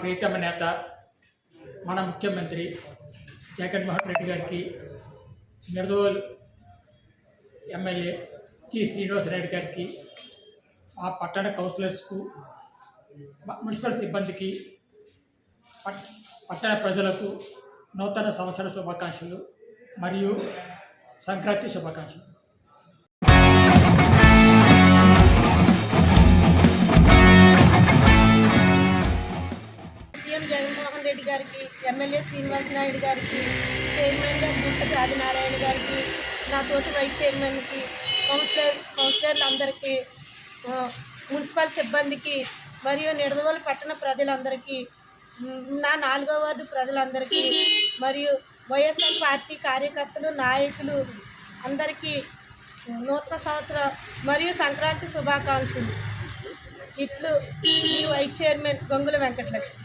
ప్రీతమ నేత మన ముఖ్యమంత్రి జగన్మోహన్ రెడ్డి గారికి, నిడదవోలు ఎమ్మెల్యే టి శ్రీనివాసరెడ్డి గారికి, ఆ పట్టణ కౌన్సిలర్స్కు, మున్సిపల్ సిబ్బందికి, పట్టణ ప్రజలకు నూతన సంవత్సర శుభాకాంక్షలు మరియు సంక్రాంతి శుభాకాంక్షలు. సీఎం జగన్మోహన్ రెడ్డి గారికి, ఎమ్మెల్యే శ్రీనివాస్ నాయుడు గారికి, చైర్మన్గా భూపతి ఆదినారాయణ గారికి, నా తోటి వైస్ చైర్మన్కి, కౌన్సిలర్లందరికీ, మున్సిపల్ సిబ్బందికి మరియు నిడదవోలు పట్టణ ప్రజలందరికీ, నా 4వ వార్డు ప్రజలందరికీ మరియు వైఎస్ఆర్ పార్టీ కార్యకర్తలు, నాయకులు అందరికీ నూతన సంవత్సర మరియు సంక్రాంతి శుభాకాంక్షలు. ఇట్లు ఈ వైస్ చైర్మన్ గంగుల వెంకటలక్ష్మి.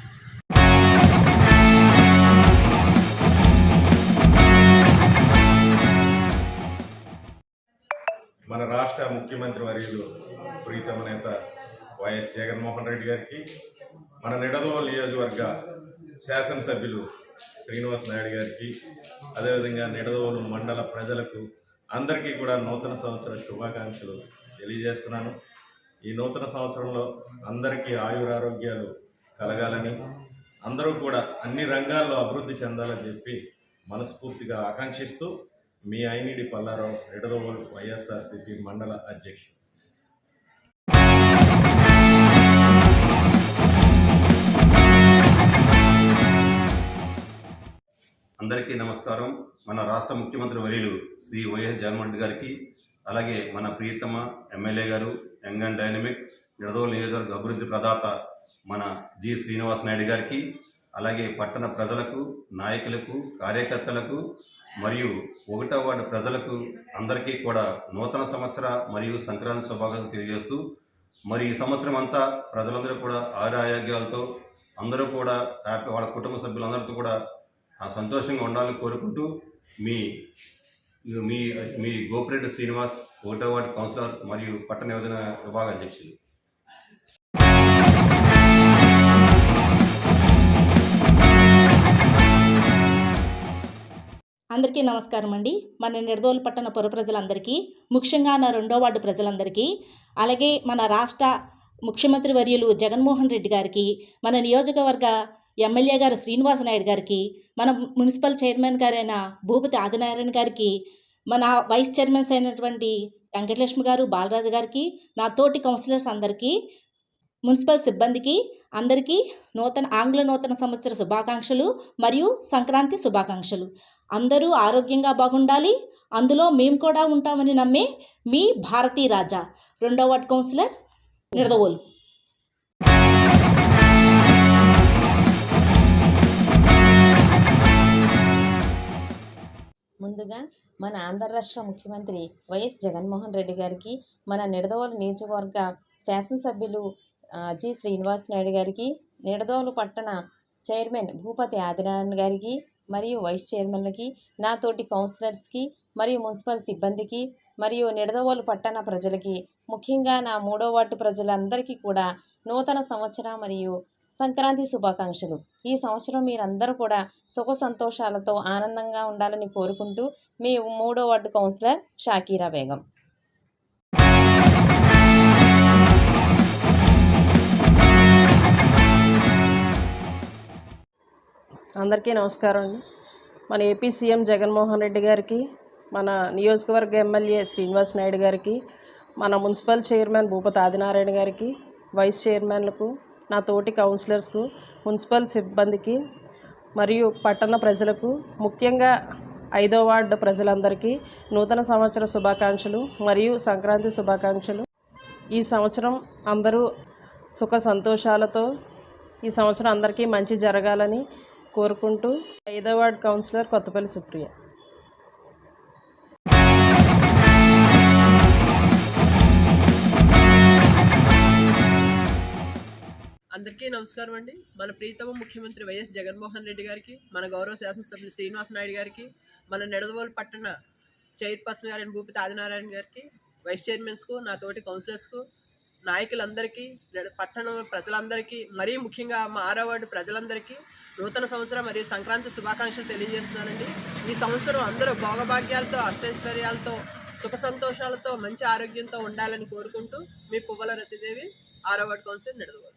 మన రాష్ట్ర ముఖ్యమంత్రి వర్యులు ప్రీతమ నేత వైఎస్ జగన్మోహన్ రెడ్డి గారికి, మన నిడదవోలు నియోజకవర్గ శాసనసభ్యులు శ్రీనివాస్ నాయుడు గారికి, అదేవిధంగా నిడదవోలు మండల ప్రజలకు అందరికీ కూడా నూతన సంవత్సర శుభాకాంక్షలు తెలియజేస్తున్నాను. ఈ నూతన సంవత్సరంలో అందరికీ ఆయురారోగ్యాలు కలగాలని, అందరూ కూడా అన్ని రంగాల్లో అభివృద్ధి చెందాలని చెప్పి మనస్ఫూర్తిగా ఆకాంక్షిస్తూ, మీ ఐనిడి పల్లారావు, నిడదవోలు వైఎస్ఆర్సీపీ మండల అధ్యక్షుడు. అందరికీ నమస్కారం. మన రాష్ట్ర ముఖ్యమంత్రి వర్యులు శ్రీ వైఎస్ జగన్మోహన్ రెడ్డి గారికి, అలాగే మన ప్రియతమ ఎమ్మెల్యే గారు, యంగ్ అండ్ డైనమిక్ నిడదవోలు నియోజకవర్గ అభివృద్ధి ప్రదాత మన జి శ్రీనివాస్ నాయుడు గారికి, అలాగే పట్టణ ప్రజలకు, నాయకులకు, కార్యకర్తలకు మరియు 1వ వార్డు ప్రజలకు అందరికీ కూడా నూతన సంవత్సర మరియు సంక్రాంతి శుభాకాంక్షలు తెలియజేస్తూ, మరి ఈ సంవత్సరం అంతా ప్రజలందరూ కూడా ఆరోగ్యాలతో అందరూ కూడా హ్యాపీ, వాళ్ళ కుటుంబ సభ్యులందరితో కూడా సంతోషంగా ఉండాలని కోరుకుంటూ మీ మీ మీ గోపిరెడ్డి శ్రీనివాస్, 1వ వార్డు కౌన్సిలర్ మరియు పట్టణ యోజన విభాగ అధ్యక్షులు. అందరికీ నమస్కారం అండి. మన నిడదవోలు పట్టణ పుర ప్రజలందరికీ, ముఖ్యంగా నా 2వ వార్డు ప్రజలందరికీ, అలాగే మన రాష్ట్ర ముఖ్యమంత్రి వర్యులు జగన్మోహన్ రెడ్డి గారికి, మన నియోజకవర్గ ఎమ్మెల్యే గారు శ్రీనివాస నాయుడు గారికి, మన మున్సిపల్ చైర్మన్ గారైన భూపతి ఆదినారాయణ గారికి, మన వైస్ చైర్మన్స్ అయినటువంటి వెంకటలక్ష్మి గారు, బాలరాజు గారికి, నా తోటి కౌన్సిలర్స్ అందరికీ, మున్సిపల్ సిబ్బందికి అందరికీ ఆంగ్ల నూతన సంవత్సర శుభాకాంక్షలు మరియు సంక్రాంతి శుభాకాంక్షలు. అందరూ ఆరోగ్యంగా బాగుండాలి, అందులో మేము కూడా ఉంటామని నమ్మే మీ భారతీ రాజా, 2వ వార్డు కౌన్సిలర్, నిడదవోలు. ముందుగా మన ఆంధ్ర రాష్ట్ర ముఖ్యమంత్రి వైఎస్ జగన్మోహన్ రెడ్డి గారికి, మన నిడదవోలు నియోజకవర్గ శాసనసభ్యులు జి శ్రీనివాస్ నాయుడు గారికి, నిడదవోలు పట్టణ చైర్మన్ భూపతి ఆదినారాయణ గారికి మరియు వైస్ చైర్మన్లకి, నా తోటి కౌన్సిలర్స్కి మరియు మున్సిపల్ సిబ్బందికి మరియు నిడదవోలు పట్టణ ప్రజలకి, ముఖ్యంగా నా 3వ వార్డు ప్రజలందరికీ కూడా నూతన సంవత్సర మరియు సంక్రాంతి శుభాకాంక్షలు. ఈ సంవత్సరం మీరందరూ కూడా సుఖ సంతోషాలతో ఆనందంగా ఉండాలని కోరుకుంటూ, మీ 3వ వార్డు కౌన్సిలర్ షాకీరా బేగం. అందరికీ నమస్కారం అండి. మన ఏపీ సీఎం జగన్మోహన్ రెడ్డి గారికి, మన నియోజకవర్గ ఎమ్మెల్యే శ్రీనివాస్ నాయుడు గారికి, మన మున్సిపల్ చైర్మన్ భూపతి ఆదినారాయణ గారికి, వైస్ చైర్మన్లకు, నా తోటి కౌన్సిలర్స్కు, మున్సిపల్ సిబ్బందికి మరియు పట్టణ ప్రజలకు, ముఖ్యంగా 5వ వార్డు ప్రజలందరికీ నూతన సంవత్సర శుభాకాంక్షలు మరియు సంక్రాంతి శుభాకాంక్షలు. ఈ సంవత్సరం అందరూ సుఖ సంతోషాలతో, ఈ సంవత్సరం అందరికీ మంచి జరగాలని కోరుకుంటూ, 5వ వార్డు కౌన్సిలర్ కొత్తపల్లి సుప్రియ. అందరికీ నమస్కారం అండి. మన ప్రీతమ ముఖ్యమంత్రి వైఎస్ జగన్మోహన్ రెడ్డి గారికి, మన గౌరవ శాసనసభ్యులు శ్రీనివాస నాయుడు గారికి, మన నిడదవోలు పట్టణ చైర్పర్సన్ గారైన భూపతి ఆదినారాయణ గారికి, వైస్ చైర్మన్స్కు, నా తోటి కౌన్సిలర్స్కు, నాయకులందరికీ, పట్టణ ప్రజలందరికీ, మరీ ముఖ్యంగా మా 6వ వార్డు ప్రజలందరికీ నూతన సంవత్సరం మరియు సంక్రాంతి శుభాకాంక్షలు తెలియజేస్తున్నానండి. ఈ సంవత్సరం అందరూ భోగభాగ్యాలతో, అష్టైశ్వర్యాలతో, సుఖ సంతోషాలతో, మంచి ఆరోగ్యంతో ఉండాలని కోరుకుంటూ మీ పువ్వల రతిదేవి, 6వ వార్డు కౌన్సిలర్ నిడదవోలు.